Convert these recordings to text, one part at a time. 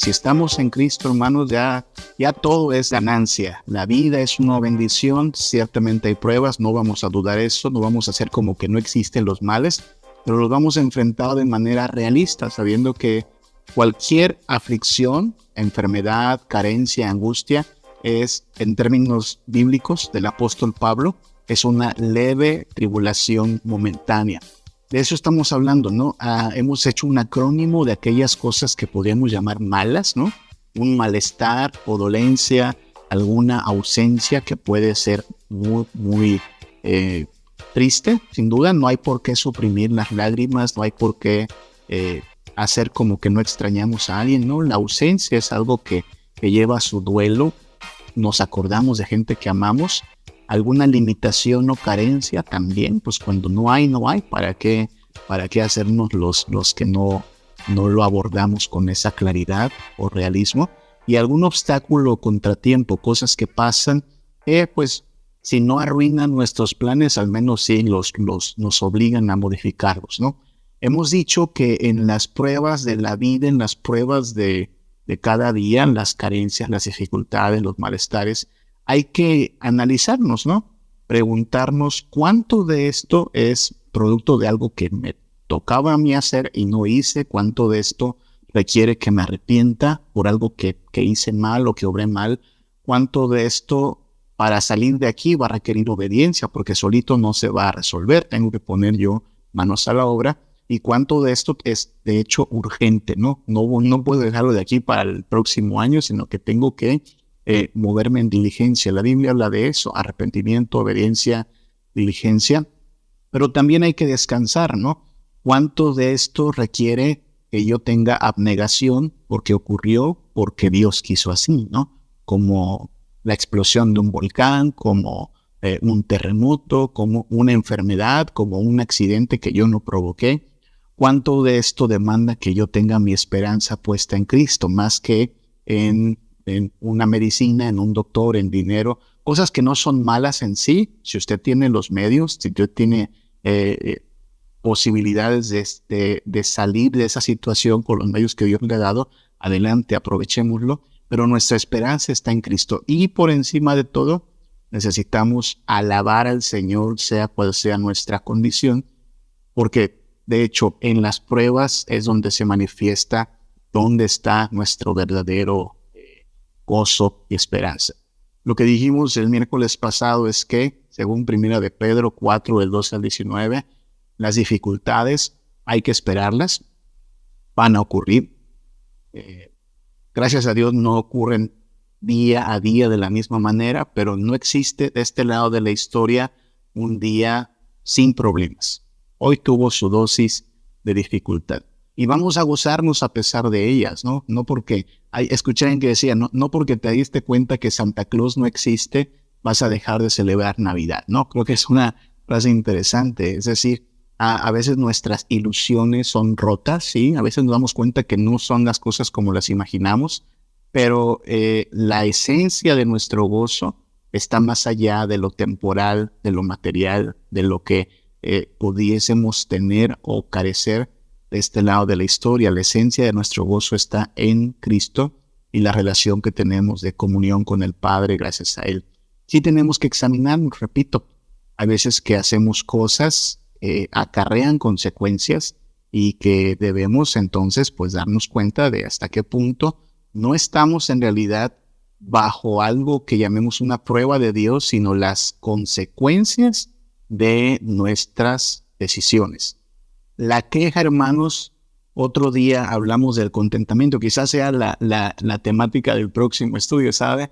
Si estamos en Cristo, hermanos, ya todo es ganancia. La vida es una bendición. Ciertamente hay pruebas, no vamos a dudar eso, no vamos a hacer como que no existen los males, pero los vamos a enfrentar de manera realista, sabiendo que cualquier aflicción, enfermedad, carencia, angustia, es, en términos bíblicos del apóstol Pablo, es una leve tribulación momentánea. De eso estamos hablando, ¿no? Hemos hecho un acrónimo de aquellas cosas que podríamos llamar malas, ¿no? Un malestar o dolencia, alguna ausencia que puede ser muy triste, sin duda. No hay por qué suprimir las lágrimas, no hay por qué hacer como que no extrañamos a alguien, ¿no? La ausencia es algo que lleva a su duelo. Nos acordamos de gente que amamos. Alguna limitación o carencia también, pues cuando no hay, ¿para qué hacernos los que no lo abordamos con esa claridad o realismo? Y algún obstáculo o contratiempo, cosas que pasan, pues si no arruinan nuestros planes, al menos sí nos obligan a modificarlos, ¿no? Hemos dicho que en las pruebas de la vida, en las pruebas de cada día, las carencias, las dificultades, los malestares, hay que analizarnos, ¿no? Preguntarnos cuánto de esto es producto de algo que me tocaba a mí hacer y no hice, cuánto de esto requiere que me arrepienta por algo que hice mal o que obré mal, cuánto de esto para salir de aquí va a requerir obediencia porque solito no se va a resolver, tengo que poner yo manos a la obra, y cuánto de esto es de hecho urgente, ¿no? No puedo dejarlo de aquí para el próximo año, sino que tengo que moverme en diligencia. La Biblia habla de eso, arrepentimiento, obediencia, diligencia, pero también hay que descansar, ¿no? ¿Cuánto de esto requiere que yo tenga abnegación porque ocurrió, porque Dios quiso así, ¿no? Como la explosión de un volcán, como un terremoto, como una enfermedad, como un accidente que yo no provoqué. ¿Cuánto de esto demanda que yo tenga mi esperanza puesta en Cristo, más que en una medicina, en un doctor, en dinero, cosas que no son malas en sí? Si usted tiene los medios, si usted tiene posibilidades de salir de esa situación con los medios que Dios le ha dado, adelante, aprovechémoslo, pero nuestra esperanza está en Cristo. Y por encima de todo, necesitamos alabar al Señor, sea cual sea nuestra condición, porque de hecho en las pruebas es donde se manifiesta dónde está nuestro verdadero gozo y esperanza. Lo que dijimos el miércoles pasado es que, según 1 de Pedro 4, del 12 al 19, las dificultades hay que esperarlas, van a ocurrir. Gracias a Dios no ocurren día a día de la misma manera, pero no existe de este lado de la historia un día sin problemas. Hoy tuvo su dosis de dificultad. Y vamos a gozarnos a pesar de ellas, ¿no? No porque, escuché alguien que decía, no porque te diste cuenta que Santa Claus no existe, vas a dejar de celebrar Navidad, ¿no? Creo que es una frase interesante. Es decir, a veces nuestras ilusiones son rotas, ¿sí? A veces nos damos cuenta que no son las cosas como las imaginamos, pero la esencia de nuestro gozo está más allá de lo temporal, de lo material, de lo que pudiésemos tener o carecer de este lado de la historia. La esencia de nuestro gozo está en Cristo y la relación que tenemos de comunión con el Padre gracias a Él. Sí tenemos que examinarnos, repito, hay veces que hacemos cosas, acarrean consecuencias y que debemos entonces pues darnos cuenta de hasta qué punto no estamos en realidad bajo algo que llamemos una prueba de Dios, sino las consecuencias de nuestras decisiones. La queja, hermanos, otro día hablamos del contentamiento, quizás sea la temática del próximo estudio, ¿sabe?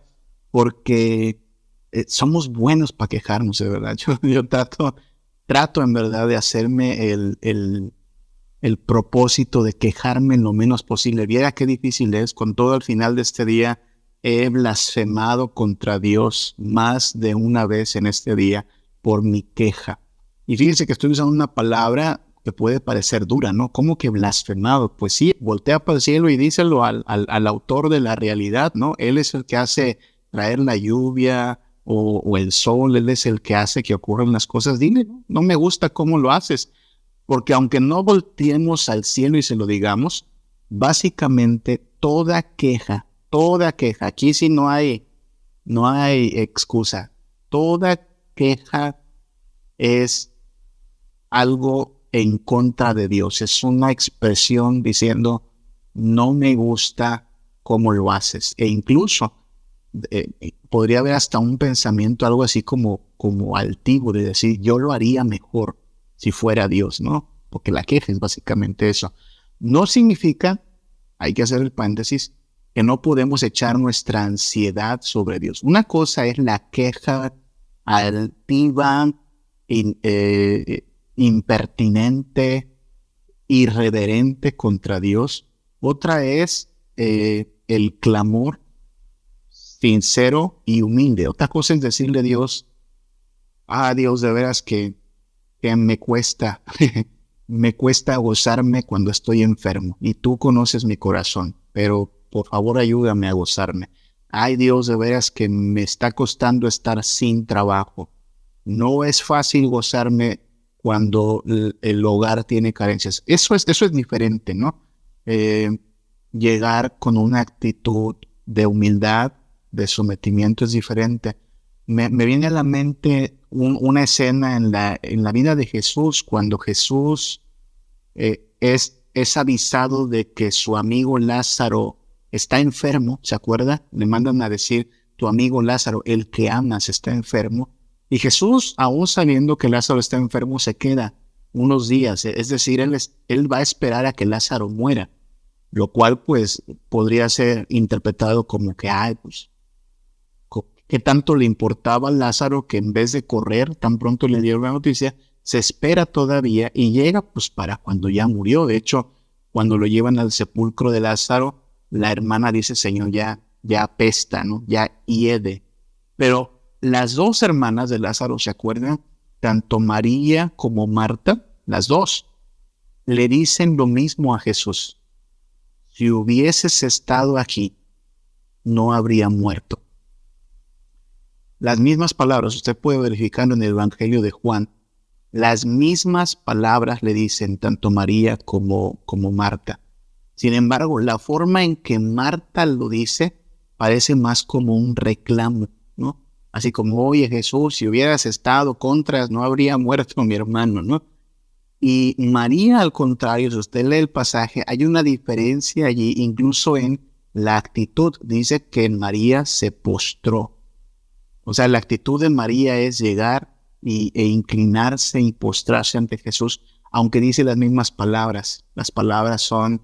Porque somos buenos para quejarnos, de verdad. Yo trato en verdad de hacerme el propósito de quejarme lo menos posible. Viera qué difícil es. Con todo, al final de este día he blasfemado contra Dios más de una vez en este día por mi queja. Y fíjense que estoy usando una palabra que puede parecer dura, ¿no? ¿Cómo que blasfemado? Pues sí, voltea para el cielo y díselo al autor de la realidad, ¿no? Él es el que hace traer la lluvia o el sol, Él es el que hace que ocurran las cosas. Dile, no me gusta cómo lo haces, porque aunque no volteemos al cielo y se lo digamos, básicamente toda queja, aquí sí no hay excusa, toda queja es algo en contra de Dios, es una expresión diciendo, no me gusta cómo lo haces, e incluso podría haber hasta un pensamiento, algo así como altivo, de decir, yo lo haría mejor si fuera Dios, ¿no? Porque la queja es básicamente eso. No significa, hay que hacer el paréntesis, que no podemos echar nuestra ansiedad sobre Dios. Una cosa es la queja altiva, impertinente, irreverente contra Dios. Otra es el clamor sincero y humilde. Otra cosa es decirle a Dios, Dios, de veras que me cuesta, me cuesta gozarme cuando estoy enfermo. Y tú conoces mi corazón, pero por favor ayúdame a gozarme. Ay, Dios, de veras que me está costando estar sin trabajo. No es fácil gozarme cuando el hogar tiene carencias. Eso es diferente, ¿no? Llegar con una actitud de humildad, de sometimiento es diferente. Me viene a la mente una escena en la vida de Jesús, cuando Jesús es avisado de que su amigo Lázaro está enfermo, ¿se acuerda? Le mandan a decir, tu amigo Lázaro, el que amas, está enfermo. Y Jesús, aún sabiendo que Lázaro está enfermo, se queda unos días. Es decir, él va a esperar a que Lázaro muera, lo cual pues podría ser interpretado como que, pues, ¿qué tanto le importaba a Lázaro que en vez de correr, tan pronto le dieron la noticia, se espera todavía y llega pues para cuando ya murió? De hecho, cuando lo llevan al sepulcro de Lázaro, la hermana dice, Señor, ya apesta, ¿no? Ya hiede. Pero las dos hermanas de Lázaro, ¿se acuerdan? Tanto María como Marta, las dos, le dicen lo mismo a Jesús. Si hubieses estado aquí, no habría muerto. Las mismas palabras, usted puede verificarlo en el Evangelio de Juan, las mismas palabras le dicen tanto María como Marta. Sin embargo, la forma en que Marta lo dice parece más como un reclamo, ¿no? Así como, oye Jesús, si hubieras estado contra, no habría muerto mi hermano, ¿no? Y María, al contrario, si usted lee el pasaje, hay una diferencia allí, incluso en la actitud. Dice que María se postró. O sea, la actitud de María es llegar e inclinarse y postrarse ante Jesús, aunque dice las mismas palabras. Las palabras son,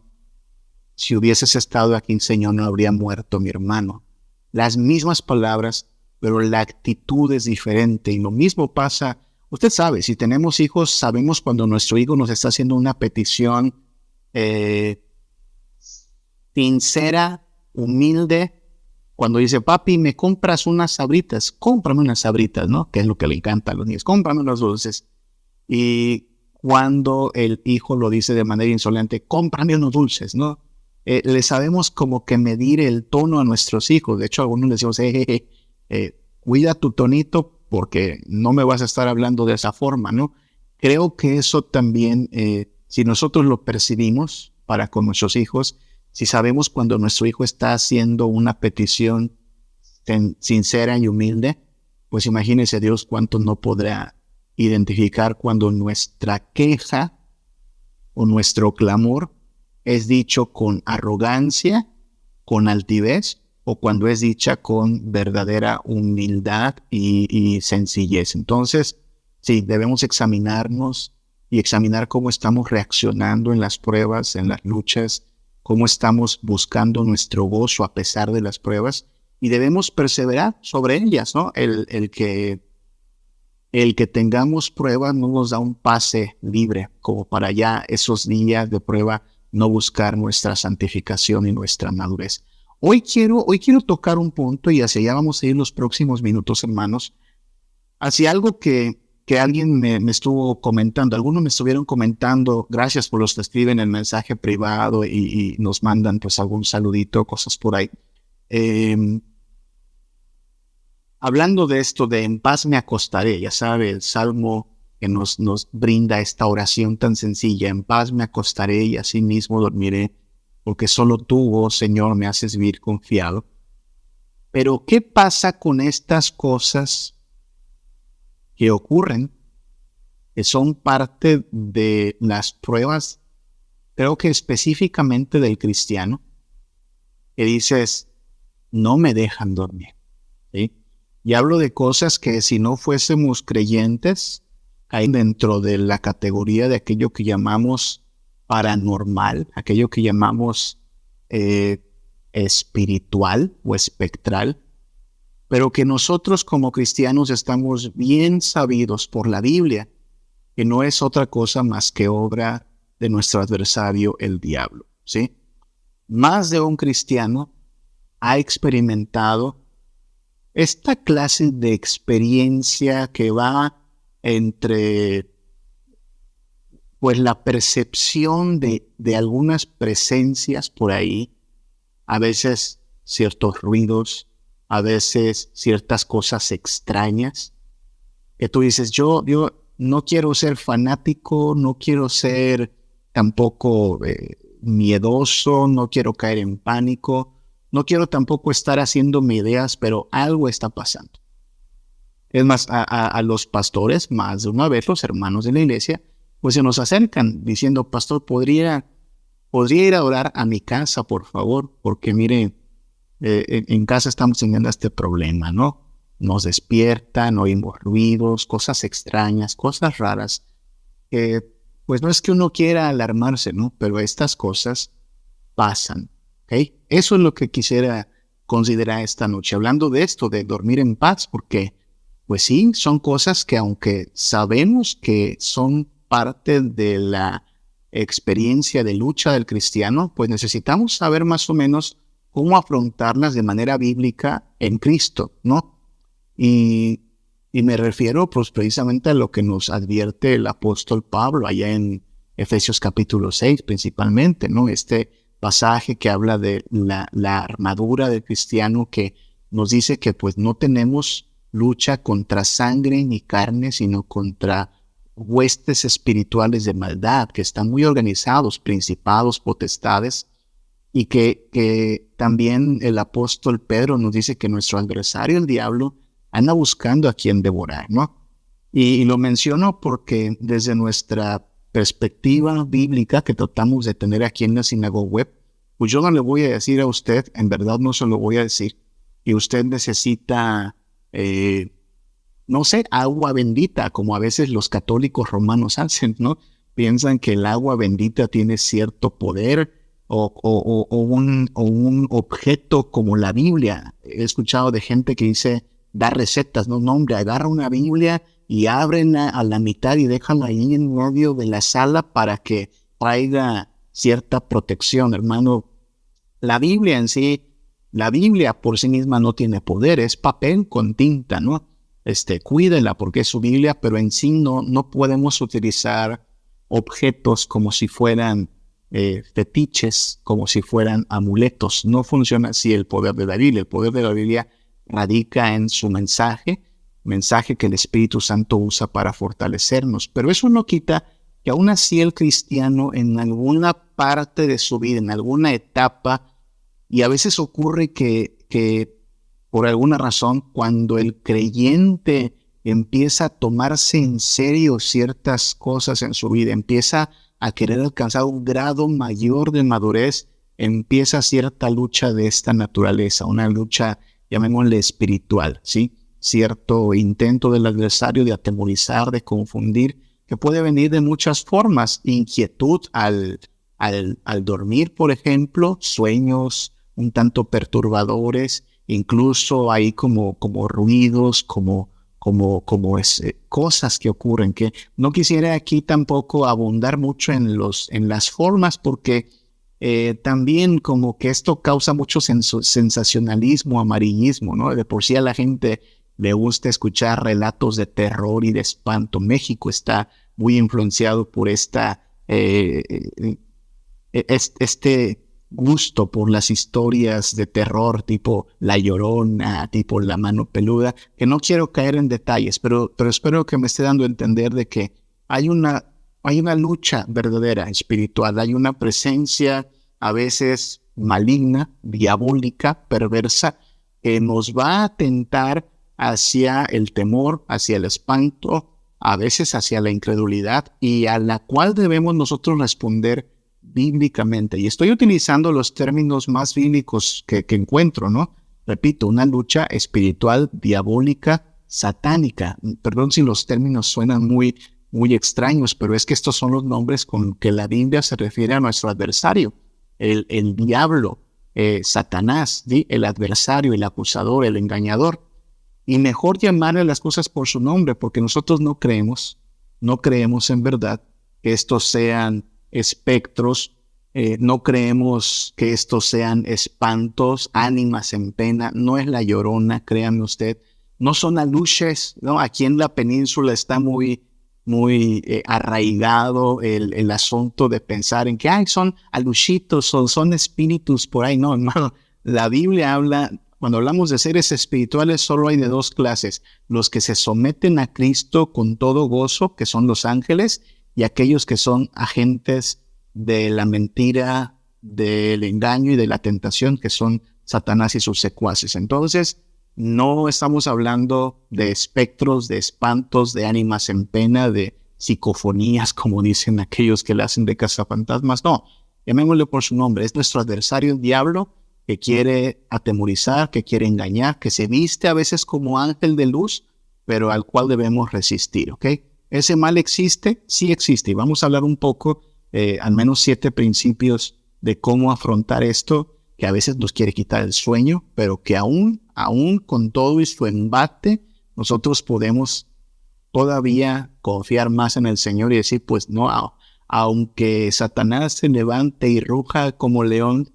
si hubieses estado aquí, Señor, no habría muerto mi hermano. Las mismas palabras, pero la actitud es diferente. Y lo mismo pasa, usted sabe, si tenemos hijos, sabemos cuando nuestro hijo nos está haciendo una petición sincera, humilde. Cuando dice, papi, ¿me compras unas sabritas? Cómprame unas sabritas, ¿no? Que es lo que le encanta a los niños. Cómprame unos dulces. Y cuando el hijo lo dice de manera insolente, cómprame unos dulces, ¿no? Le sabemos como que medir el tono a nuestros hijos. De hecho, a algunos les decimos, cuida tu tonito porque no me vas a estar hablando de esa forma, ¿no? Creo que eso también, si nosotros lo percibimos para con nuestros hijos, si sabemos cuando nuestro hijo está haciendo una petición sincera y humilde, pues imagínese Dios cuánto no podrá identificar cuando nuestra queja o nuestro clamor es dicho con arrogancia, con altivez, o cuando es dicha con verdadera humildad y sencillez. Entonces, sí, debemos examinarnos y examinar cómo estamos reaccionando en las pruebas, en las luchas, cómo estamos buscando nuestro gozo a pesar de las pruebas, y debemos perseverar sobre ellas, ¿no? El que tengamos pruebas no nos da un pase libre, como para ya esos días de prueba no buscar nuestra santificación y nuestra madurez. Hoy quiero tocar un punto, y hacia allá vamos a ir los próximos minutos, hermanos, hacia algo que alguien me estuvo comentando. Algunos me estuvieron comentando, gracias por los que escriben el mensaje privado y nos mandan pues algún saludito, cosas por ahí. Hablando de esto de en paz me acostaré, ya sabe, el salmo que nos brinda esta oración tan sencilla, en paz me acostaré y así mismo dormiré, porque solo tú, oh Señor, me haces vivir confiado. Pero ¿qué pasa con estas cosas que ocurren, que son parte de las pruebas, creo que específicamente del cristiano, que dices, no me dejan dormir, ¿sí? Y hablo de cosas que si no fuésemos creyentes, caen dentro de la categoría de aquello que llamamos paranormal, aquello que llamamos espiritual o espectral, pero que nosotros como cristianos estamos bien sabidos por la Biblia, que no es otra cosa más que obra de nuestro adversario, el diablo, ¿sí? Más de un cristiano ha experimentado esta clase de experiencia que va entre pues la percepción de algunas presencias por ahí, a veces ciertos ruidos, a veces ciertas cosas extrañas, que tú dices, yo no quiero ser fanático, no quiero ser tampoco miedoso, no quiero caer en pánico, no quiero tampoco estar haciéndome ideas, pero algo está pasando. Es más, a los pastores, más de una vez los hermanos de la iglesia, pues se nos acercan diciendo, pastor, ¿podría ir a orar a mi casa, por favor? Porque mire, en casa estamos teniendo este problema, ¿no? Nos despiertan, oímos ruidos, cosas extrañas, cosas raras, que pues no es que uno quiera alarmarse, ¿no? Pero estas cosas pasan, ¿ok? Eso es lo que quisiera considerar esta noche, hablando de esto, de dormir en paz, porque pues sí, son cosas que aunque sabemos que son parte de la experiencia de lucha del cristiano, pues necesitamos saber más o menos cómo afrontarlas de manera bíblica en Cristo, ¿no? Y me refiero pues precisamente a lo que nos advierte el apóstol Pablo allá en Efesios capítulo 6 principalmente, ¿no? Este pasaje que habla de la armadura del cristiano, que nos dice que pues no tenemos lucha contra sangre ni carne, sino contra huestes espirituales de maldad, que están muy organizados, principados, potestades, y que también el apóstol Pedro nos dice que nuestro adversario, el diablo, anda buscando a quien devorar, ¿no? Y lo menciono porque desde nuestra perspectiva bíblica que tratamos de tener aquí en la Sinagoga Web, pues yo no le voy a decir a usted, en verdad no se lo voy a decir, que usted necesita, no sé, agua bendita, como a veces los católicos romanos hacen, ¿no? Piensan que el agua bendita tiene cierto poder o un objeto como la Biblia. He escuchado de gente que dice, da recetas, no, hombre, agarra una Biblia y ábrenla a la mitad y déjala ahí en medio de la sala para que traiga cierta protección, hermano. La Biblia en sí, la Biblia por sí misma no tiene poder, es papel con tinta, ¿no? Cuídela porque es su Biblia, pero en sí no podemos utilizar objetos como si fueran fetiches, como si fueran amuletos. No funciona así el poder de la Biblia. El poder de la Biblia radica en su mensaje que el Espíritu Santo usa para fortalecernos. Pero eso no quita que aún así el cristiano en alguna parte de su vida, en alguna etapa, y a veces ocurre que por alguna razón, cuando el creyente empieza a tomarse en serio ciertas cosas en su vida, empieza a querer alcanzar un grado mayor de madurez, empieza cierta lucha de esta naturaleza, una lucha, llamémosle espiritual, ¿sí? Cierto intento del adversario de atemorizar, de confundir, que puede venir de muchas formas. Inquietud al dormir, por ejemplo, sueños un tanto perturbadores, incluso hay como ruidos, cosas que ocurren, que no quisiera aquí tampoco abundar mucho en las formas, porque también como que esto causa mucho sensacionalismo, amarillismo, ¿no? De por sí a la gente le gusta escuchar relatos de terror y de espanto. México está muy influenciado por este gusto por las historias de terror tipo La Llorona, tipo La Mano Peluda, que no quiero caer en detalles, pero espero que me esté dando a entender de que hay una lucha verdadera espiritual, hay una presencia, a veces maligna, diabólica, perversa, que nos va a tentar hacia el temor, hacia el espanto, a veces hacia la incredulidad, y a la cual debemos nosotros responder bíblicamente. Y estoy utilizando los términos más bíblicos que encuentro, ¿no? Repito, una lucha espiritual, diabólica, satánica. Perdón si los términos suenan muy extraños, pero es que estos son los nombres con que la Biblia se refiere a nuestro adversario, el diablo, Satanás, ¿sí? El adversario, el acusador, el engañador. Y mejor llamarle las cosas por su nombre, porque nosotros no creemos en verdad que estos sean espectros, no creemos que estos sean espantos, ánimas en pena, no es la Llorona, créanme usted, no son aluches, ¿no? Aquí en la península está muy arraigado el asunto de pensar en que son aluchitos, son espíritus por ahí. No, hermano, la Biblia habla. Cuando hablamos de seres espirituales, solo hay de dos clases: los que se someten a Cristo con todo gozo, que son los ángeles, y aquellos que son agentes de la mentira, del engaño y de la tentación, que son Satanás y sus secuaces. Entonces, no estamos hablando de espectros, de espantos, de ánimas en pena, de psicofonías, como dicen aquellos que le hacen de cazafantasmas. No, llamémosle por su nombre. Es nuestro adversario, el diablo, que quiere atemorizar, que quiere engañar, que se viste a veces como ángel de luz, pero al cual debemos resistir, ¿ok? ¿Ese mal existe? Sí existe. Y vamos a hablar un poco, al menos 7 principios de cómo afrontar esto, que a veces nos quiere quitar el sueño, pero que aún con todo y su embate, nosotros podemos todavía confiar más en el Señor y decir, pues no, aunque Satanás se levante y ruja como león,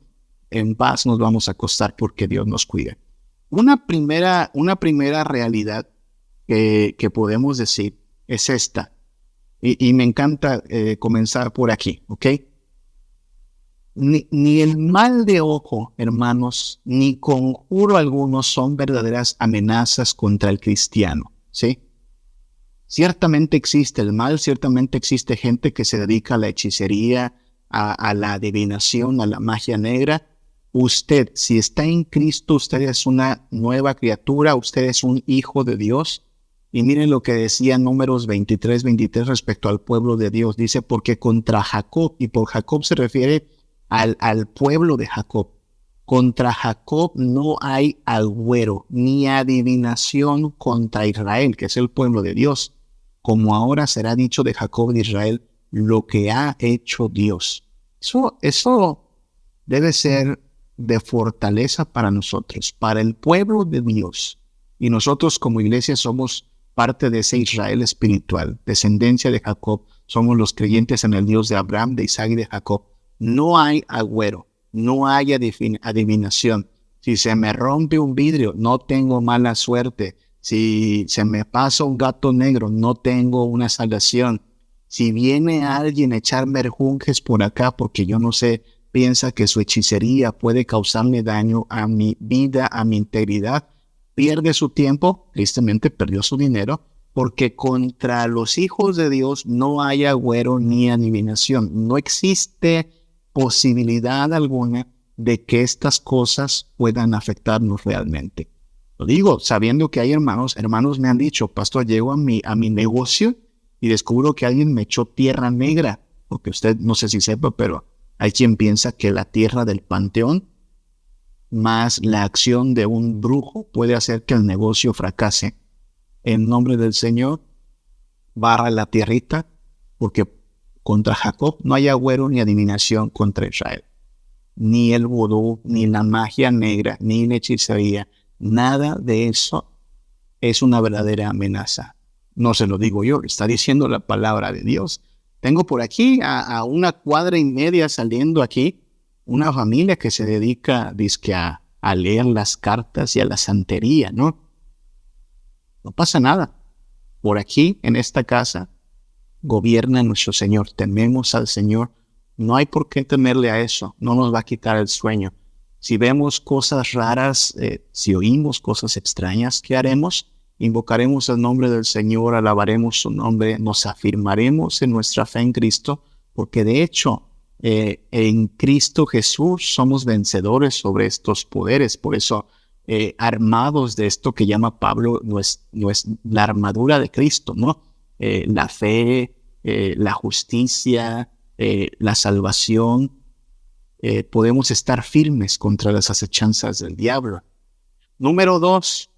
en paz nos vamos a acostar porque Dios nos cuida. Una primera realidad que podemos decir es esta, y me encanta comenzar por aquí, ¿ok? Ni el mal de ojo, hermanos, ni conjuro alguno son verdaderas amenazas contra el cristiano, ¿sí? Ciertamente existe el mal, ciertamente existe gente que se dedica a la hechicería, a la adivinación, a la magia negra. Usted, si está en Cristo, usted es una nueva criatura, usted es un hijo de Dios. Y miren lo que decía Números 23 respecto al pueblo de Dios. Dice, porque contra Jacob, y por Jacob se refiere al pueblo de Jacob, contra Jacob no hay agüero ni adivinación contra Israel, que es el pueblo de Dios. Como ahora será dicho de Jacob de Israel, lo que ha hecho Dios. Eso debe ser de fortaleza para nosotros, para el pueblo de Dios. Y nosotros como iglesia somos parte de ese Israel espiritual, descendencia de Jacob. Somos los creyentes en el Dios de Abraham, de Isaac y de Jacob. No hay agüero, no hay adivinación. Si se me rompe un vidrio, no tengo mala suerte. Si se me pasa un gato negro, no tengo una salvación. Si viene alguien a echarme merjunjes por acá porque yo no sé, piensa que su hechicería puede causarme daño a mi vida, a mi integridad, pierde su tiempo, tristemente perdió su dinero, porque contra los hijos de Dios no hay agüero ni adivinación. No existe posibilidad alguna de que estas cosas puedan afectarnos realmente. Lo digo sabiendo que hay hermanos me han dicho, pastor, llego a mi negocio y descubro que alguien me echó tierra negra, porque usted no sé si sepa, pero hay quien piensa que la tierra del panteón más la acción de un brujo puede hacer que el negocio fracase. En nombre del Señor, barra la tierrita, porque contra Jacob no hay agüero ni adivinación contra Israel. Ni el vudú, ni la magia negra, ni la hechicería, nada de eso es una verdadera amenaza. No se lo digo yo, está diciendo la palabra de Dios. Tengo por aquí a 1,5 cuadras saliendo aquí una familia que se dedica dizque a leer las cartas y a la santería, ¿no? No pasa nada. Por aquí, en esta casa, gobierna nuestro Señor. Tememos al Señor. No hay por qué temerle a eso. No nos va a quitar el sueño. Si vemos cosas raras, si oímos cosas extrañas, ¿qué haremos? Invocaremos el nombre del Señor, alabaremos su nombre, nos afirmaremos en nuestra fe en Cristo, porque de hecho, En Cristo Jesús somos vencedores sobre estos poderes. Por eso, armados de esto que llama Pablo, no es la armadura de Cristo, ¿no? La fe, la justicia, la salvación. Podemos estar firmes contra las acechanzas del diablo. Número dos,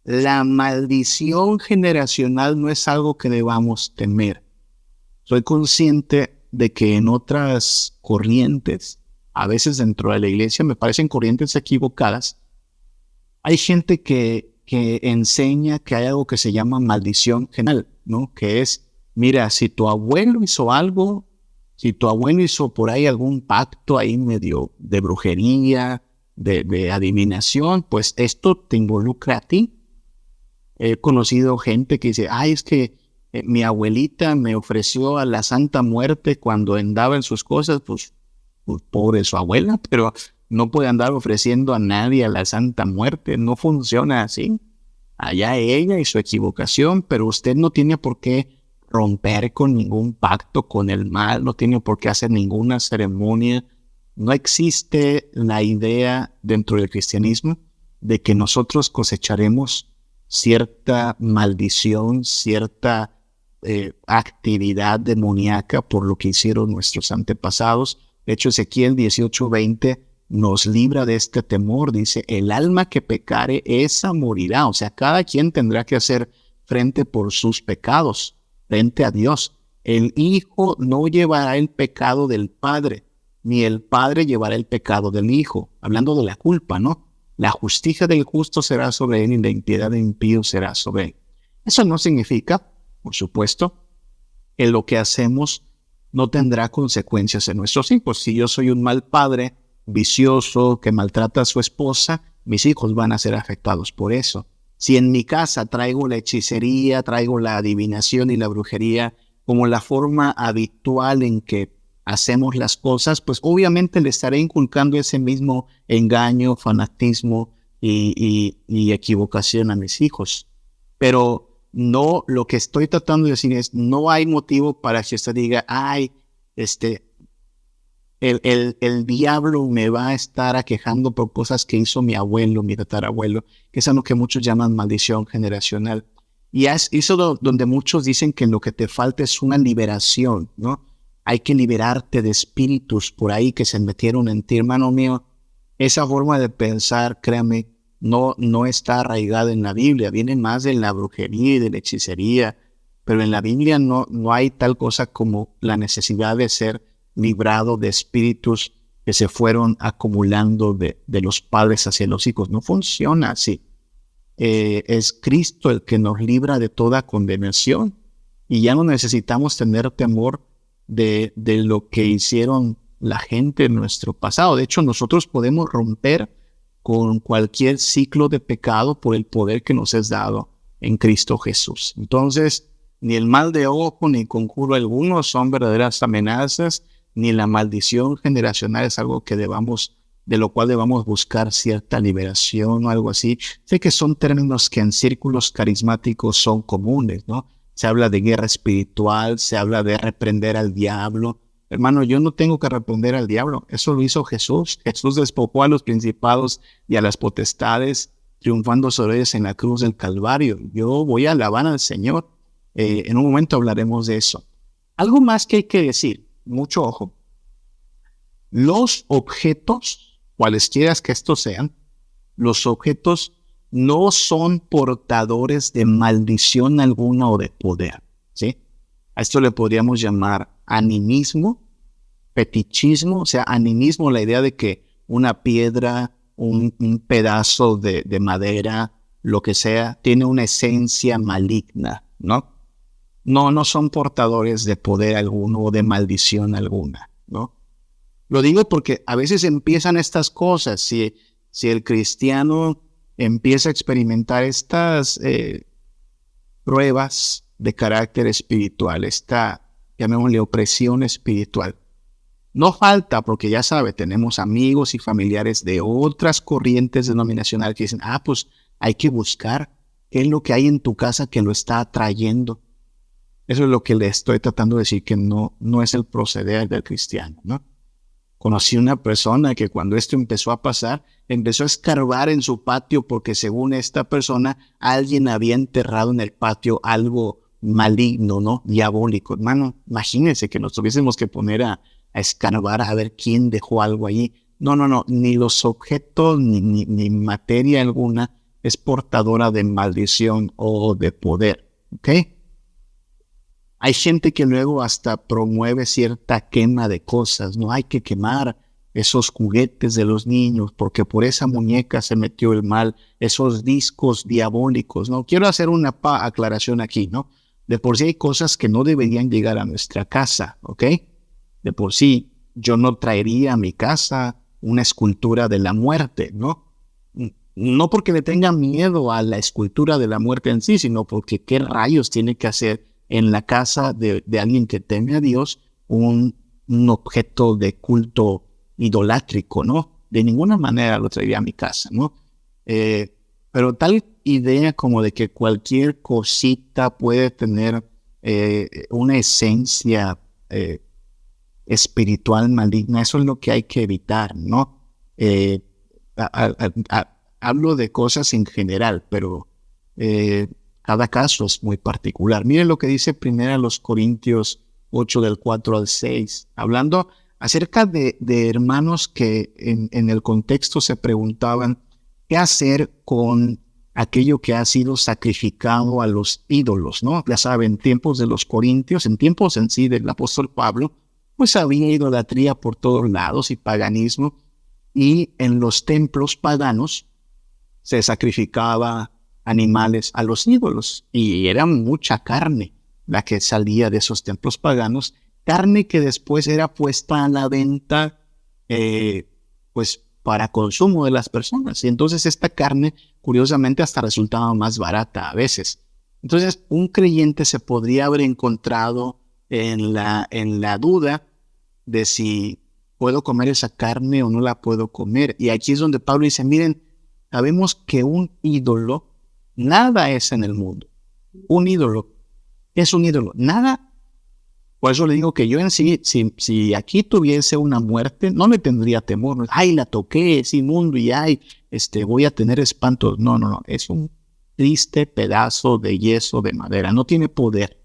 la maldición generacional no es algo que debamos temer. Soy consciente de que en otras corrientes, a veces dentro de la iglesia, me parecen corrientes equivocadas, hay gente que enseña que hay algo que se llama maldición general, ¿no? Que es, mira, si tu abuelo hizo algo, si tu abuelo hizo por ahí algún pacto ahí medio de brujería, de adivinación, pues esto te involucra a ti. He conocido gente que dice, ay, es que mi abuelita me ofreció a la Santa Muerte cuando andaba en sus cosas, pues pobre su abuela, pero no puede andar ofreciendo a nadie a la Santa Muerte, no funciona así. Allá ella y su equivocación, pero usted no tiene por qué romper con ningún pacto con el mal, no tiene por qué hacer ninguna ceremonia. No existe la idea dentro del cristianismo de que nosotros cosecharemos cierta maldición, cierta actividad demoníaca por lo que hicieron nuestros antepasados. De hecho, Ezequiel 18:20 nos libra de este temor. Dice, el alma que pecare, esa morirá. O sea, cada quien tendrá que hacer frente por sus pecados, frente a Dios. El hijo no llevará el pecado del padre, ni el padre llevará el pecado del hijo. Hablando de la culpa, ¿no? La justicia del justo será sobre él y la impiedad del impío será sobre él. Eso no significa, por supuesto, que lo que hacemos no tendrá consecuencias en nuestros hijos. Si yo soy un mal padre, vicioso, que maltrata a su esposa, mis hijos van a ser afectados por eso. Si en mi casa traigo la hechicería, traigo la adivinación y la brujería como la forma habitual en que hacemos las cosas, pues obviamente le estaré inculcando ese mismo engaño, fanatismo y equivocación a mis hijos. Pero no, lo que estoy tratando de decir es, no hay motivo para que usted diga, ay, el diablo me va a estar aquejando por cosas que hizo mi abuelo, mi tatarabuelo, que es algo que muchos llaman maldición generacional. Y es eso donde muchos dicen que lo que te falta es una liberación, ¿no? Hay que liberarte de espíritus por ahí que se metieron en ti, hermano mío. Esa forma de pensar, créame, no está arraigada en la Biblia. Viene más de la brujería y de la hechicería. Pero en la Biblia no hay tal cosa como la necesidad de ser librado de espíritus que se fueron acumulando de los padres hacia los hijos. No funciona así. Es Cristo el que nos libra de toda condenación. Y ya no necesitamos tener temor de lo que hicieron la gente en nuestro pasado. De hecho, nosotros podemos romper con cualquier ciclo de pecado por el poder que nos es dado en Cristo Jesús. Entonces, ni el mal de ojo ni conjuro alguno son verdaderas amenazas, ni la maldición generacional es algo de lo cual debamos buscar cierta liberación o algo así. Sé que son términos que en círculos carismáticos son comunes, ¿no? Se habla de guerra espiritual, se habla de reprender al diablo. Hermano, yo no tengo que reprender al diablo. Eso lo hizo Jesús. Jesús despojó a los principados y a las potestades, triunfando sobre ellos en la cruz del Calvario. Yo voy a alabar al Señor. En un momento hablaremos de eso. Algo más que hay que decir, mucho ojo. Los objetos, cualesquiera que estos sean, los objetos no son portadores de maldición alguna o de poder, ¿sí? A esto le podríamos llamar animismo, fetichismo. O sea, animismo, la idea de que una piedra, un pedazo de madera, lo que sea, tiene una esencia maligna, ¿no? No son portadores de poder alguno o de maldición alguna, ¿no? Lo digo porque a veces empiezan estas cosas. Si el cristiano empieza a experimentar estas pruebas de carácter espiritual, esta, llamémosle, opresión espiritual, no falta, porque ya sabe, tenemos amigos y familiares de otras corrientes denominacionales que dicen, pues hay que buscar qué es lo que hay en tu casa que lo está atrayendo. Eso es lo que le estoy tratando de decir, que no es el proceder del cristiano, ¿no? Conocí una persona que cuando esto empezó a pasar, empezó a escarbar en su patio porque según esta persona, alguien había enterrado en el patio algo maligno, ¿no? Diabólico. Hermano, imagínense que nos tuviésemos que poner a escarbar a ver quién dejó algo allí. No, ni los objetos ni materia alguna es portadora de maldición o de poder, ¿ok? Hay gente que luego hasta promueve cierta quema de cosas, no hay que quemar esos juguetes de los niños porque por esa muñeca se metió el mal, esos discos diabólicos, ¿no? Quiero hacer una aclaración aquí, ¿no? De por sí hay cosas que no deberían llegar a nuestra casa, ¿ok? De por sí yo no traería a mi casa una escultura de la muerte, ¿no? No porque le tenga miedo a la escultura de la muerte en sí, sino porque qué rayos tiene que hacer en la casa de alguien que teme a Dios un objeto de culto idolátrico, ¿no? De ninguna manera lo traería a mi casa, ¿no? Pero tal idea como de que cualquier cosita puede tener una esencia espiritual maligna, eso es lo que hay que evitar, ¿no? Hablo de cosas en general, pero cada caso es muy particular. Miren lo que dice 1 Corintios 8 del 4 al 6, hablando acerca de hermanos que en el contexto se preguntaban qué hacer con aquello que ha sido sacrificado a los ídolos, ¿no? Ya saben, en tiempos de los Corintios, en tiempos en sí del apóstol Pablo, pues había idolatría por todos lados y paganismo, y en los templos paganos se sacrificaba animales a los ídolos y era mucha carne la que salía de esos templos paganos, carne que después era puesta a la venta pues para consumo de las personas, y entonces esta carne curiosamente hasta resultaba más barata a veces. Entonces un creyente se podría haber encontrado en la duda de si puedo comer esa carne o no la puedo comer, y aquí es donde Pablo dice, miren, sabemos que un ídolo, nada es en el mundo. Un ídolo, ¿qué es un ídolo? Nada. Por eso le digo que yo en sí, si aquí tuviese una muerte, no le tendría temor. Ay, la toqué, es inmundo y ay, voy a tener espanto. No. Es un triste pedazo de yeso de madera. No tiene poder.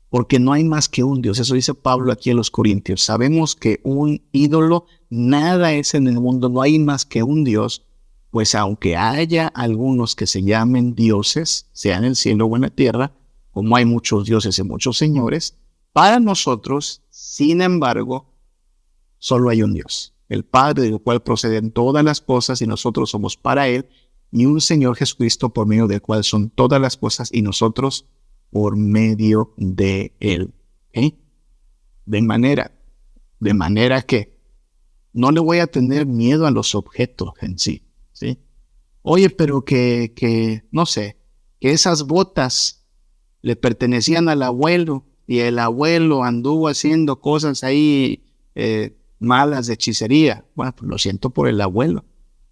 Porque no hay más que un Dios. Eso dice Pablo aquí en los Corintios. Sabemos que un ídolo, nada es en el mundo. No hay más que un Dios. Pues aunque haya algunos que se llamen dioses, sea en el cielo o en la tierra, como hay muchos dioses y muchos señores, para nosotros, sin embargo, solo hay un Dios, el Padre del cual proceden todas las cosas y nosotros somos para Él, y un Señor Jesucristo por medio del cual son todas las cosas y nosotros por medio de Él. ¿Okay? De manera que no le voy a tener miedo a los objetos en sí. ¿Sí? Oye, pero que no sé, que esas botas le pertenecían al abuelo y el abuelo anduvo haciendo cosas ahí malas de hechicería. Bueno, pues lo siento por el abuelo,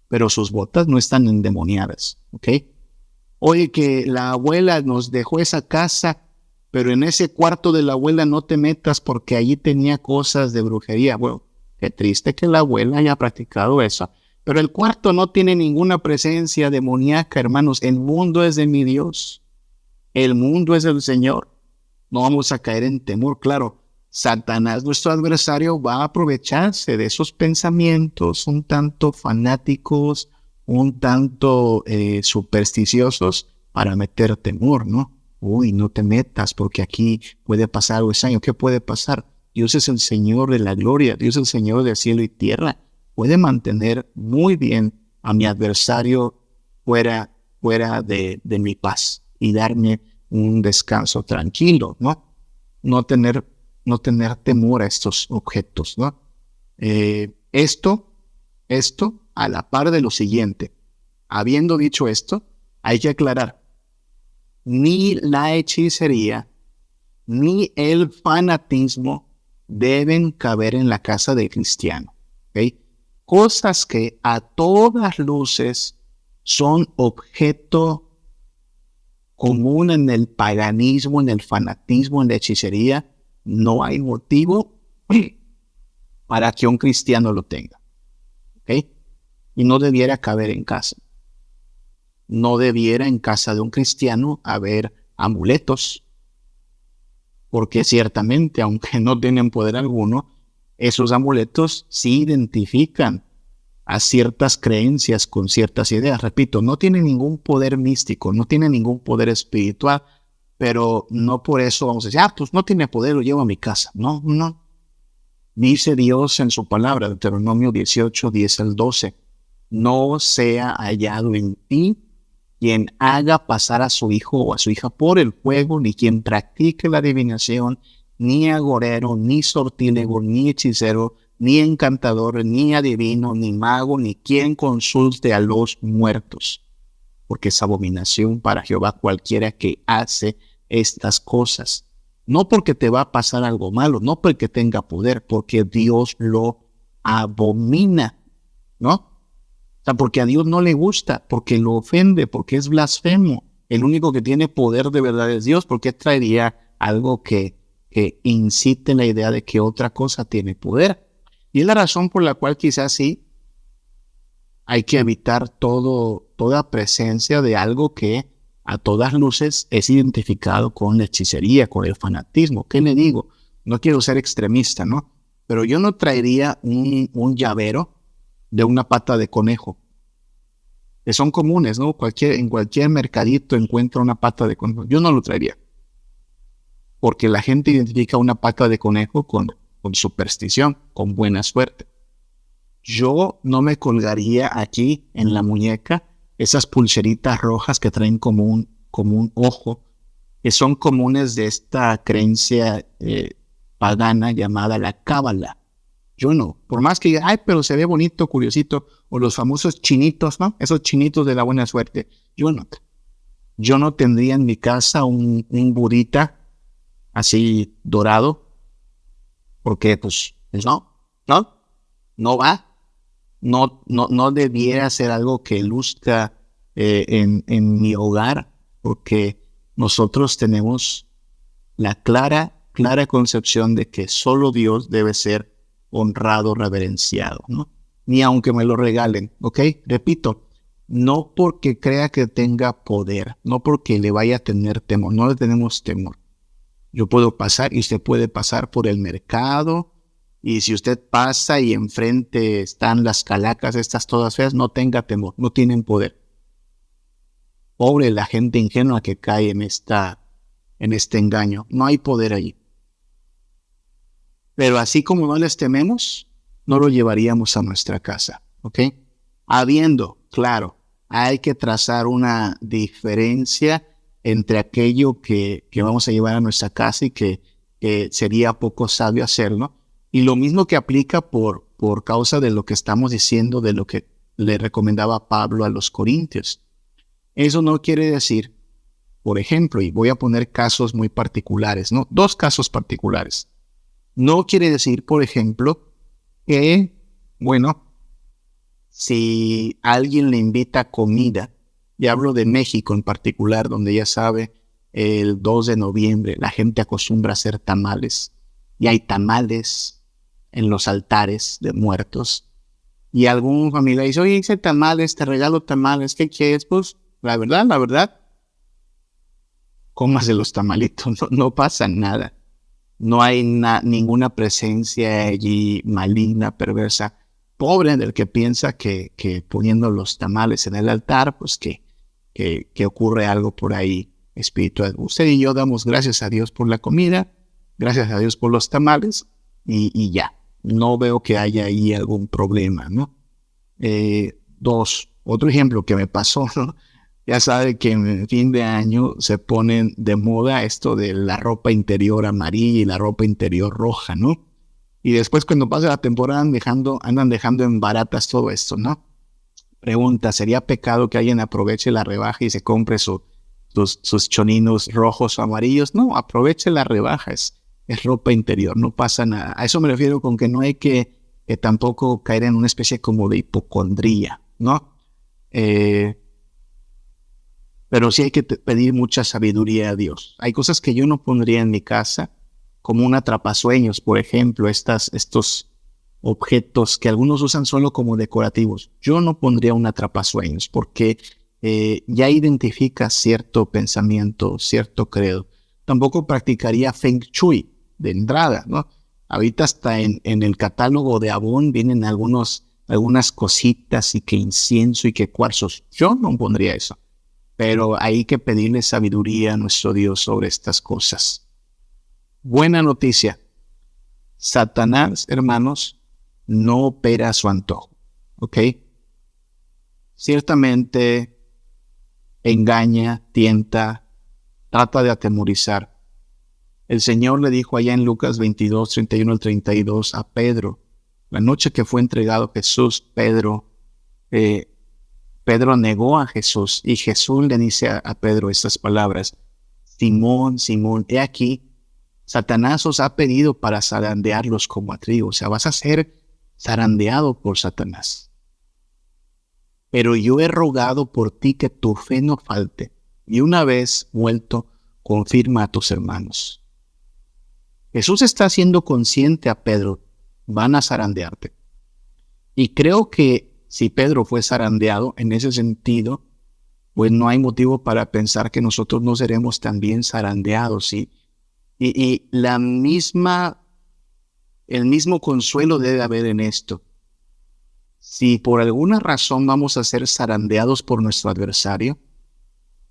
pero sus botas no están endemoniadas, ¿ok? Oye, que la abuela nos dejó esa casa, pero en ese cuarto de la abuela no te metas porque allí tenía cosas de brujería. Bueno, qué triste que la abuela haya practicado eso. Pero el cuarto no tiene ninguna presencia demoníaca, hermanos. El mundo es de mi Dios. El mundo es del Señor. No vamos a caer en temor. Claro, Satanás, nuestro adversario, va a aprovecharse de esos pensamientos un tanto fanáticos, un tanto supersticiosos para meter temor, ¿no? Uy, no te metas porque aquí puede pasar algo extraño. ¿Qué puede pasar? Dios es el Señor de la gloria. Dios es el Señor del cielo y tierra. Puede mantener muy bien a mi adversario fuera de mi paz y darme un descanso tranquilo, ¿no? No tener temor a estos objetos, ¿no? Esto a la par de lo siguiente. Habiendo dicho esto, hay que aclarar, ni la hechicería, ni el fanatismo deben caber en la casa del cristiano, ¿ok? Cosas que a todas luces son objeto común en el paganismo, en el fanatismo, en la hechicería, no hay motivo para que un cristiano lo tenga. ¿Ok? Y no debiera caber en casa. No debiera en casa de un cristiano haber amuletos, porque ciertamente, aunque no tienen poder alguno, esos amuletos sí identifican a ciertas creencias con ciertas ideas. Repito, no tienen ningún poder místico, no tienen ningún poder espiritual, pero no por eso vamos a decir, pues no tiene poder, lo llevo a mi casa. No, no. Dice Dios en su palabra, Deuteronomio 18, 10 al 12, no sea hallado en ti quien haga pasar a su hijo o a su hija por el fuego, ni quien practique la adivinación, ni agorero, ni sortílego, ni hechicero, ni encantador, ni adivino, ni mago, ni quien consulte a los muertos, porque es abominación para Jehová cualquiera que hace estas cosas. No porque te va a pasar algo malo, no porque tenga poder, porque Dios lo abomina, ¿no? O sea, porque a Dios no le gusta, porque lo ofende, porque es blasfemo. El único que tiene poder de verdad es Dios, porque traería algo que incite la idea de que otra cosa tiene poder. Y es la razón por la cual quizás sí hay que evitar toda presencia de algo que a todas luces es identificado con la hechicería, con el fanatismo. ¿Qué le digo? No quiero ser extremista, ¿no? Pero yo no traería un llavero de una pata de conejo, que son comunes, ¿no? En cualquier mercadito encuentra una pata de conejo. Yo no lo traería, porque la gente identifica una pata de conejo con superstición, con buena suerte. Yo no me colgaría aquí en la muñeca esas pulseritas rojas que traen como un ojo, que son comunes de esta creencia pagana llamada la cábala. Yo no, por más que diga, pero se ve bonito, curiosito, o los famosos chinitos, ¿no? Esos chinitos de la buena suerte. Yo no tendría en mi casa un burita así dorado, porque pues no va. No debiera ser algo que luzca en mi hogar, porque nosotros tenemos la clara concepción de que solo Dios debe ser honrado, reverenciado, ¿no? Ni aunque me lo regalen, ¿ok? Repito, no porque crea que tenga poder, no porque le vaya a tener temor, no le tenemos temor. Yo puedo pasar y usted puede pasar por el mercado, y si usted pasa y enfrente están las calacas estas todas feas, no tenga temor, no tienen poder. Pobre la gente ingenua que cae en este engaño, no hay poder allí. Pero así como no les tememos, no lo llevaríamos a nuestra casa, ¿ok? Claro, hay que trazar una diferencia entre aquello que vamos a llevar a nuestra casa y que sería poco sabio hacerlo. Y lo mismo que aplica por causa de lo que estamos diciendo, de lo que le recomendaba Pablo a los Corintios. Eso no quiere decir, por ejemplo, y voy a poner casos muy particulares, ¿no? 2 casos particulares. No quiere decir, por ejemplo, que, si alguien le invita comida, y hablo de México en particular, donde ya sabe, el 2 de noviembre la gente acostumbra a hacer tamales, y hay tamales en los altares de muertos, y algún familiar dice, oye, hice tamales, te regalo tamales, ¿qué quieres? Pues, la verdad, cómase los tamalitos, no pasa nada. No hay ninguna presencia allí maligna, perversa. Pobre del que piensa que poniendo los tamales en el altar, pues que ocurre algo por ahí espiritual. Usted y yo damos gracias a Dios por la comida, gracias a Dios por los tamales, y ya. No veo que haya ahí algún problema, ¿no? 2, otro ejemplo que me pasó, ¿no? Ya sabe que en fin de año se ponen de moda esto de la ropa interior amarilla y la ropa interior roja, ¿no? Y después cuando pasa la temporada andan dejando en baratas todo esto, ¿no? Pregunta, ¿sería pecado que alguien aproveche la rebaja y se compre sus choninos rojos o amarillos? No, aproveche la rebaja, es ropa interior, no pasa nada. A eso me refiero con que no hay que tampoco caer en una especie como de hipocondría, ¿no? pero sí hay que pedir mucha sabiduría a Dios. Hay cosas que yo no pondría en mi casa, como un atrapasueños, por ejemplo, estos objetos que algunos usan solo como decorativos. Yo no pondría un atrapasueños porque ya identifica cierto pensamiento, cierto credo. Tampoco practicaría Feng Shui de entrada, ¿no? Ahorita hasta en el catálogo de Avon vienen algunas cositas y que incienso y que cuarzos. Yo no pondría eso, pero hay que pedirle sabiduría a nuestro Dios sobre estas cosas. Buena noticia. Satanás, hermanos, no opera a su antojo, ¿ok? Ciertamente engaña, tienta, trata de atemorizar. El Señor le dijo allá en Lucas 22, 31 al 32 a Pedro, la noche que fue entregado Jesús, Pedro negó a Jesús y Jesús le dice a Pedro estas palabras: Simón, Simón, he aquí, Satanás os ha pedido para zarandearlos como a trigo. O sea, vas a ser zarandeado por Satanás. Pero yo he rogado por ti que tu fe no falte, y una vez vuelto, confirma a tus hermanos. Jesús está haciendo consciente a Pedro, van a zarandearte. Y creo que si Pedro fue zarandeado en ese sentido, pues no hay motivo para pensar que nosotros no seremos también zarandeados. Y el mismo consuelo debe haber en esto. Si por alguna razón vamos a ser zarandeados por nuestro adversario,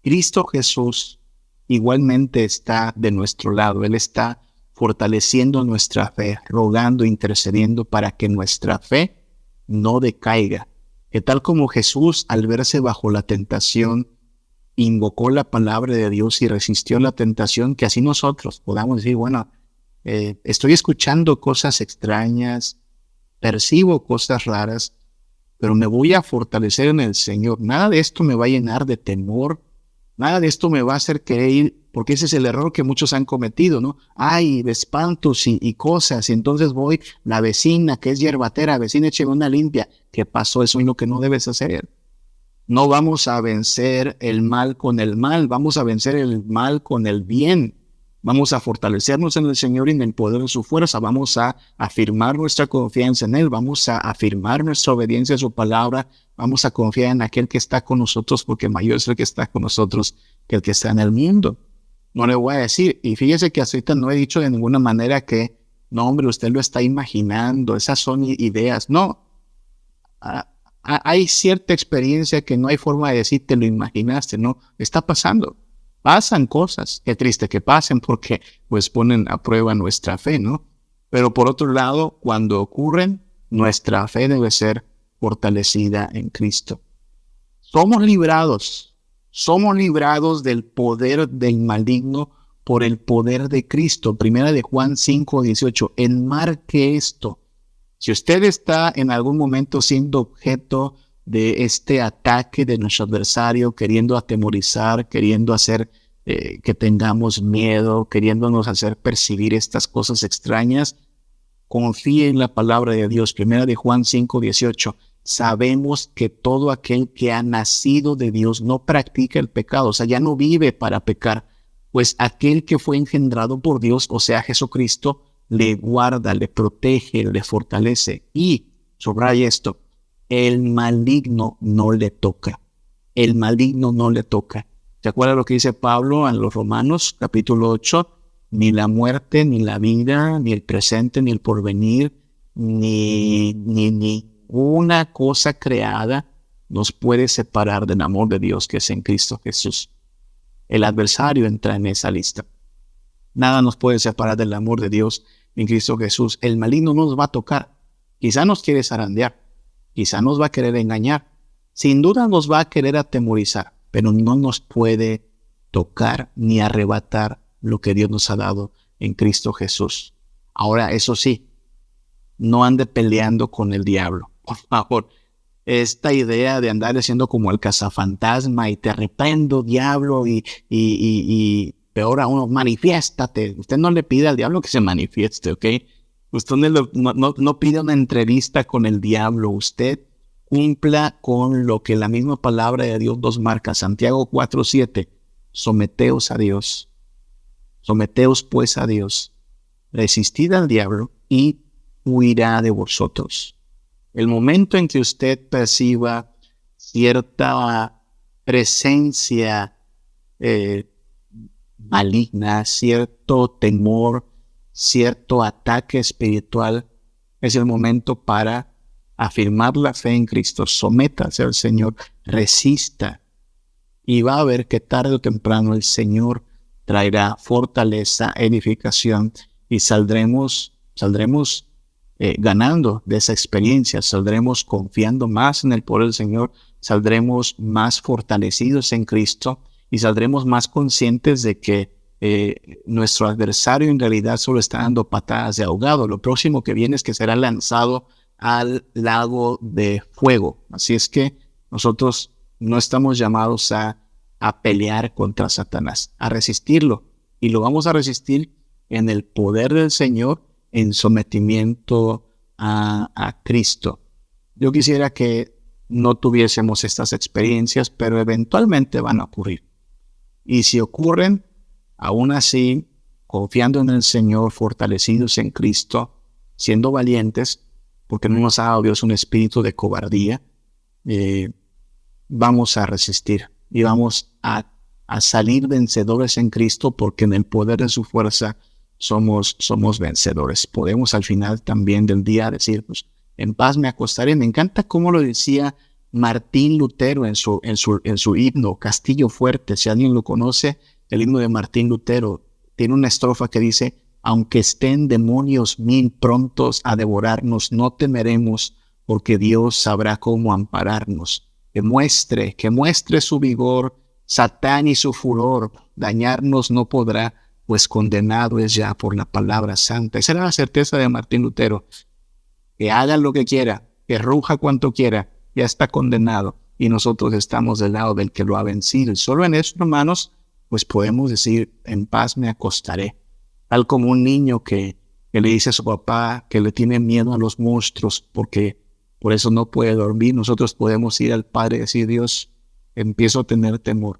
Cristo Jesús igualmente está de nuestro lado. Él está fortaleciendo nuestra fe, rogando, intercediendo para que nuestra fe no decaiga. Que tal como Jesús, al verse bajo la tentación, invocó la palabra de Dios y resistió la tentación, que así nosotros podamos decir, bueno, estoy escuchando cosas extrañas, percibo cosas raras, pero me voy a fortalecer en el Señor. Nada de esto me va a llenar de temor, nada de esto me va a hacer querer ir, porque ese es el error que muchos han cometido, ¿no? Ay, de espantos y cosas, y entonces voy, la vecina que es hierbatera, vecina, écheme una limpia. ¿Qué pasó? Eso es lo que no debes hacer. No vamos a vencer el mal con el mal, vamos a vencer el mal con el bien. Vamos a fortalecernos en el Señor y en el poder de su fuerza. Vamos a afirmar nuestra confianza en Él. Vamos a afirmar nuestra obediencia a su palabra. Vamos a confiar en aquel que está con nosotros, porque mayor es el que está con nosotros que el que está en el mundo. No le voy a decir, y fíjese que hasta ahorita no he dicho de ninguna manera que, no hombre, usted lo está imaginando, esas son ideas. No, hay cierta experiencia que no hay forma de decir te lo imaginaste, no, está pasando. Pasan cosas, qué triste que pasen porque pues ponen a prueba nuestra fe, ¿no? Pero por otro lado, cuando ocurren, nuestra fe debe ser fortalecida en Cristo. Somos librados del poder del maligno por el poder de Cristo. Primera de Juan 5:18, enmarque esto. Si usted está en algún momento siendo objeto de este ataque de nuestro adversario, queriendo atemorizar, queriendo hacer que tengamos miedo, queriéndonos hacer percibir estas cosas extrañas, confíe en la palabra de Dios. Primera de Juan 5:18. Sabemos que todo aquel que ha nacido de Dios no practica el pecado, o sea, ya no vive para pecar, pues aquel que fue engendrado por Dios, o sea, Jesucristo, le guarda, le protege, le fortalece. Y, subraya esto, el maligno no le toca. El maligno no le toca. ¿Se acuerda lo que dice Pablo en los Romanos, capítulo 8? Ni la muerte, ni la vida, ni el presente, ni el porvenir, ni una cosa creada nos puede separar del amor de Dios que es en Cristo Jesús. El adversario entra en esa lista. Nada nos puede separar del amor de Dios en Cristo Jesús. El maligno no nos va a tocar. Quizá nos quiere zarandear. Quizá nos va a querer engañar. Sin duda nos va a querer atemorizar, pero no nos puede tocar ni arrebatar lo que Dios nos ha dado en Cristo Jesús. Ahora, eso sí, no ande peleando con el diablo. Por favor, esta idea de andar haciendo como el cazafantasma y te reprendo, diablo, y peor aún, manifiéstate. Usted no le pide al diablo que se manifieste, ¿ok? Usted no pide una entrevista con el diablo. Usted cumpla con lo que la misma palabra de Dios nos marca. Santiago 4:7, someteos a Dios. Someteos pues a Dios, resistid al diablo y huirá de vosotros. El momento en que usted perciba cierta presencia maligna, cierto temor, cierto ataque espiritual, es el momento para afirmar la fe en Cristo. Sométase al Señor, resista, y va a ver que tarde o temprano el Señor traerá fortaleza, edificación, y saldremos ganando de esa experiencia, saldremos confiando más en el poder del Señor, saldremos más fortalecidos en Cristo y saldremos más conscientes de que nuestro adversario en realidad solo está dando patadas de ahogado. Lo próximo que viene es que será lanzado al lago de fuego. Así es que nosotros no estamos llamados a pelear contra Satanás, a resistirlo, y lo vamos a resistir en el poder del Señor, en sometimiento a Cristo. Yo quisiera que no tuviésemos estas experiencias, pero eventualmente van a ocurrir. Y si ocurren, aún así, confiando en el Señor, fortalecidos en Cristo, siendo valientes, porque no nos ha dado Dios un espíritu de cobardía, vamos a resistir y vamos a salir vencedores en Cristo, porque en el poder de su fuerza somos vencedores. Podemos al final también del día decir, pues, en paz me acostaré. Me encanta cómo lo decía Martín Lutero en su himno, Castillo Fuerte. Si alguien lo conoce, el himno de Martín Lutero tiene una estrofa que dice: aunque estén demonios mil prontos a devorarnos, no temeremos, porque Dios sabrá cómo ampararnos. Que muestre su vigor, Satán y su furor, dañarnos no podrá, pues condenado es ya por la palabra santa. Esa era la certeza de Martín Lutero. Que haga lo que quiera, que ruja cuanto quiera, ya está condenado, y nosotros estamos del lado del que lo ha vencido. Y solo en eso, hermanos, pues podemos decir, en paz me acostaré. Tal como un niño que le dice a su papá que le tiene miedo a los monstruos, porque por eso no puede dormir. Nosotros podemos ir al Padre y decir: Dios, empiezo a tener temor.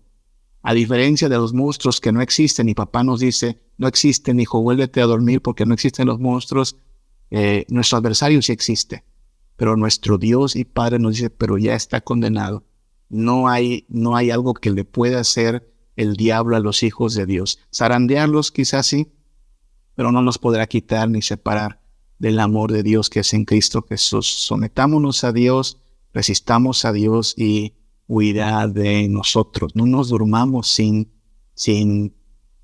A diferencia de los monstruos que no existen, y papá nos dice: no existen, hijo, vuélvete a dormir porque no existen los monstruos. Nuestro adversario sí existe, pero nuestro Dios y Padre nos dice: pero ya está condenado. No hay algo que le pueda hacer el diablo a los hijos de Dios. Zarandearlos quizás sí, pero no nos podrá quitar ni separar del amor de Dios que es en Cristo Jesús. Sometámonos a Dios, resistamos a Dios y huirá de nosotros. No nos durmamos sin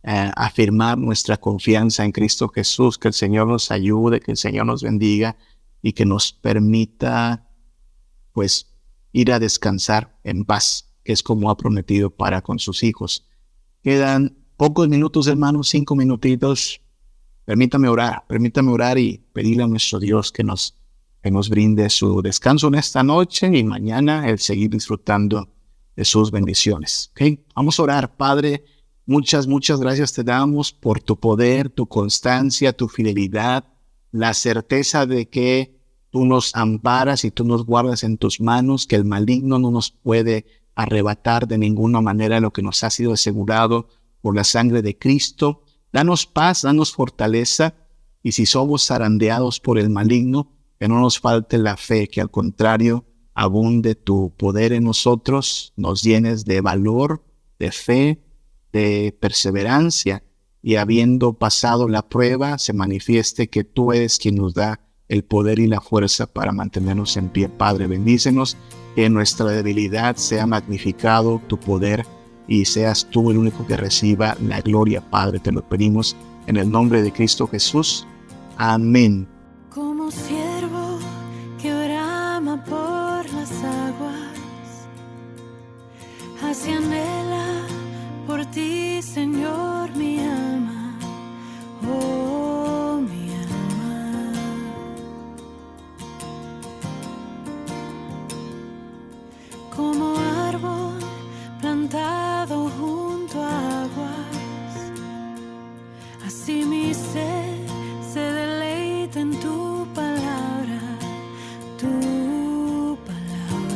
afirmar nuestra confianza en Cristo Jesús. Que el Señor nos ayude, que el Señor nos bendiga y que nos permita, pues, ir a descansar en paz, que es como ha prometido para con sus hijos. Quedan pocos minutos, hermanos, 5 minutitos. Permítame orar y pedirle a nuestro Dios que nos brinde su descanso en esta noche y mañana el seguir disfrutando de sus bendiciones. ¿Okay? Vamos a orar. Padre, muchas gracias te damos por tu poder, tu constancia, tu fidelidad, la certeza de que tú nos amparas y tú nos guardas en tus manos, que el maligno no nos puede arrebatar de ninguna manera lo que nos ha sido asegurado por la sangre de Cristo. Danos paz, danos fortaleza, y si somos zarandeados por el maligno, que no nos falte la fe, que al contrario abunde tu poder en nosotros, nos llenes de valor, de fe, de perseverancia, y habiendo pasado la prueba, se manifieste que tú eres quien nos da el poder y la fuerza para mantenernos en pie. Padre, bendícenos, que en nuestra debilidad sea magnificado tu poder y seas tú el único que reciba la gloria. Padre, te lo pedimos en el nombre de Cristo Jesús. Amén. Como siervo que brama por las aguas, así anhela por ti, Señor, mi alma, oh mi alma. Como árbol plantado junto a aguas, así mi ser se deleita en tu palabra, tu palabra.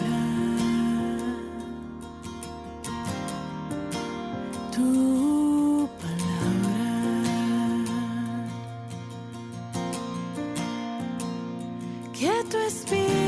tu espíritu.